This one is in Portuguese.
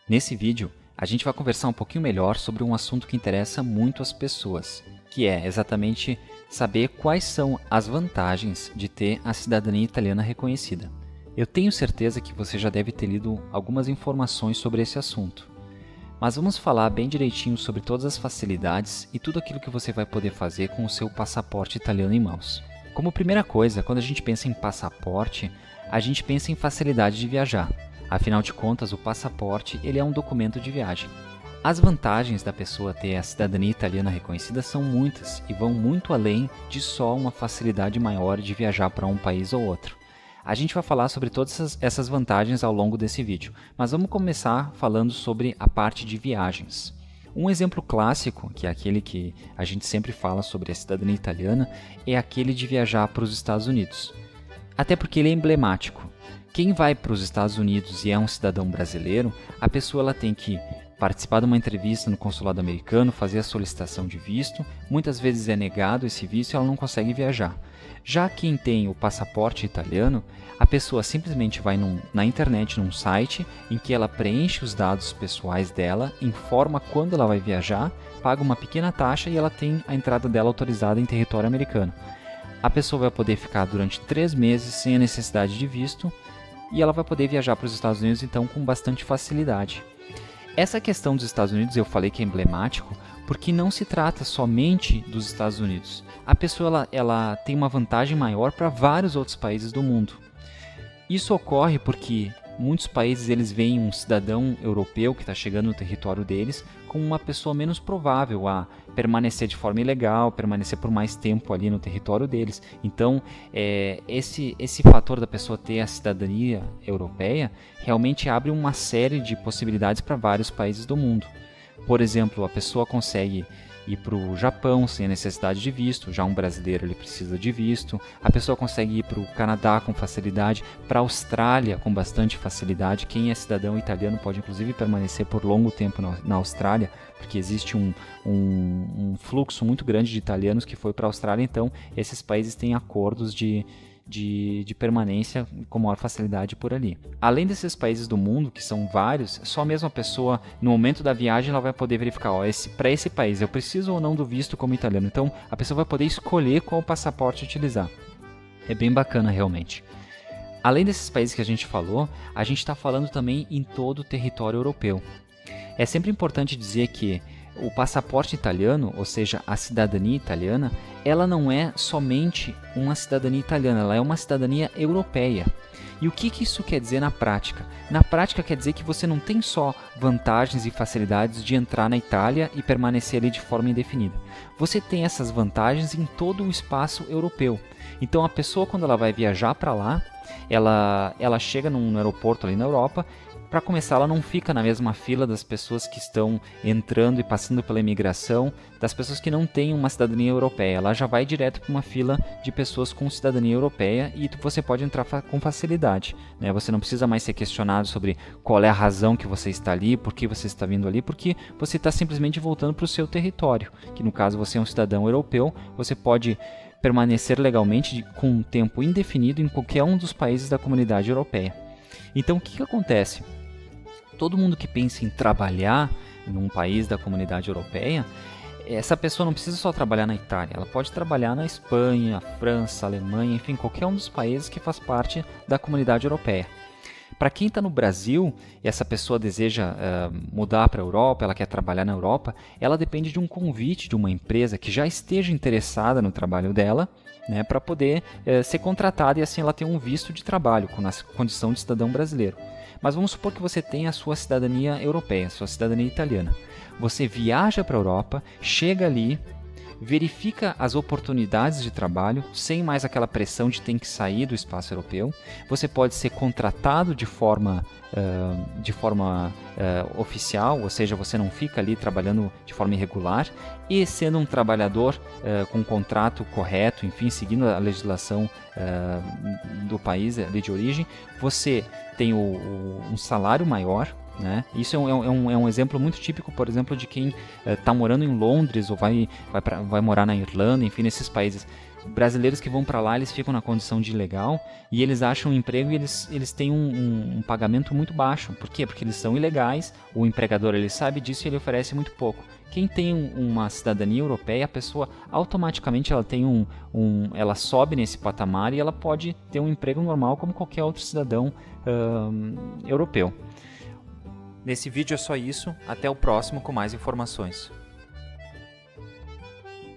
Nesse vídeo, a gente vai conversar um pouquinho melhor sobre um assunto que interessa muito às pessoas, que é exatamente saber quais são as vantagens de ter a cidadania italiana reconhecida. Eu tenho certeza que você já deve ter lido algumas informações sobre esse assunto, mas vamos falar bem direitinho sobre todas as facilidades e tudo aquilo que você vai poder fazer com o seu passaporte italiano em mãos. Como primeira coisa, quando a gente pensa em passaporte, a gente pensa em facilidade de viajar. Afinal de contas, o passaporte ele é um documento de viagem. As vantagens da pessoa ter a cidadania italiana reconhecida são muitas e vão muito além de só uma facilidade maior de viajar para um país ou outro. A gente vai falar sobre todas essas vantagens ao longo desse vídeo, mas vamos começar falando sobre a parte de viagens. Um exemplo clássico, que é aquele que a gente sempre fala sobre a cidadania italiana, é aquele de viajar para os Estados Unidos. Até porque ele é emblemático. Quem vai para os Estados Unidos e é um cidadão brasileiro, a pessoa ela tem que participar de uma entrevista no consulado americano, fazer a solicitação de visto, muitas vezes é negado esse visto e ela não consegue viajar. Já quem tem o passaporte italiano, a pessoa simplesmente vai na internet, num site, em que ela preenche os dados pessoais dela, informa quando ela vai viajar, paga uma pequena taxa e ela tem a entrada dela autorizada em território americano. A pessoa vai poder ficar durante 3 meses sem a necessidade de visto e ela vai poder viajar para os Estados Unidos então com bastante facilidade. Essa questão dos Estados Unidos eu falei que é emblemático porque não se trata somente dos Estados Unidos. A pessoa ela tem uma vantagem maior para vários outros países do mundo. Isso ocorre porque muitos países eles veem um cidadão europeu que está chegando no território deles como uma pessoa menos provável a permanecer de forma ilegal, permanecer por mais tempo ali no território deles. Então, esse fator da pessoa ter a cidadania europeia realmente abre uma série de possibilidades para vários países do mundo. Por exemplo, a pessoa consegue ir para o Japão sem a necessidade de visto, já um brasileiro ele precisa de visto. A pessoa consegue ir para o Canadá com facilidade, para a Austrália com bastante facilidade. Quem é cidadão italiano pode inclusive permanecer por longo tempo na Austrália, porque existe um fluxo muito grande de italianos que foi para a Austrália, então esses países têm acordos de permanência com maior facilidade por ali. Além desses países do mundo, que são vários, só mesmo a pessoa, no momento da viagem, ela vai poder verificar, para esse país eu preciso ou não do visto como italiano. Então, a pessoa vai poder escolher qual passaporte utilizar. É bem bacana, realmente. Além desses países que a gente falou, a gente está falando também em todo o território europeu. É sempre importante dizer que o passaporte italiano, ou seja, a cidadania italiana, ela não é somente uma cidadania italiana, ela é uma cidadania europeia. E o que isso quer dizer na prática? Na prática quer dizer que você não tem só vantagens e facilidades de entrar na Itália e permanecer ali de forma indefinida. Você tem essas vantagens em todo o espaço europeu. Então a pessoa, quando ela vai viajar para lá, ela chega num aeroporto ali na Europa. Para começar, ela não fica na mesma fila das pessoas que estão entrando e passando pela imigração, das pessoas que não têm uma cidadania europeia. Ela já vai direto para uma fila de pessoas com cidadania europeia e você pode entrar com facilidade, né? Você não precisa mais ser questionado sobre qual é a razão que você está ali, por que você está vindo ali, porque você está simplesmente voltando para o seu território, que no caso você é um cidadão europeu, você pode permanecer legalmente com um tempo indefinido em qualquer um dos países da comunidade europeia. Então o que acontece? Todo mundo que pensa em trabalhar num país da comunidade europeia, essa pessoa não precisa só trabalhar na Itália, ela pode trabalhar na Espanha, França, Alemanha, enfim, qualquer um dos países que faz parte da comunidade europeia. Para quem está no Brasil e essa pessoa deseja mudar para a Europa, ela quer trabalhar na Europa, ela depende de um convite de uma empresa que já esteja interessada no trabalho dela, né, para poder ser contratada e assim ela ter um visto de trabalho com a condição de cidadão brasileiro. Mas vamos supor que você tenha a sua cidadania europeia, a sua cidadania italiana. Você viaja para a Europa, chega ali, verifica as oportunidades de trabalho, sem mais aquela pressão de ter que sair do espaço europeu. Você pode ser contratado de forma oficial, ou seja, você não fica ali trabalhando de forma irregular, e sendo um trabalhador com um contrato correto, enfim, seguindo a legislação do país de origem, você tem um salário maior, né? Isso é um exemplo muito típico, por exemplo, de quem está morando em Londres ou vai morar na Irlanda, enfim, nesses países. Brasileiros que vão para lá, eles ficam na condição de ilegal e eles acham um emprego e eles têm um pagamento muito baixo. Por quê? Porque eles são ilegais, o empregador ele sabe disso e ele oferece muito pouco. Quem tem uma cidadania europeia, a pessoa automaticamente ela tem ela sobe nesse patamar e ela pode ter um emprego normal como qualquer outro cidadão europeu. Nesse vídeo é só isso, até o próximo com mais informações.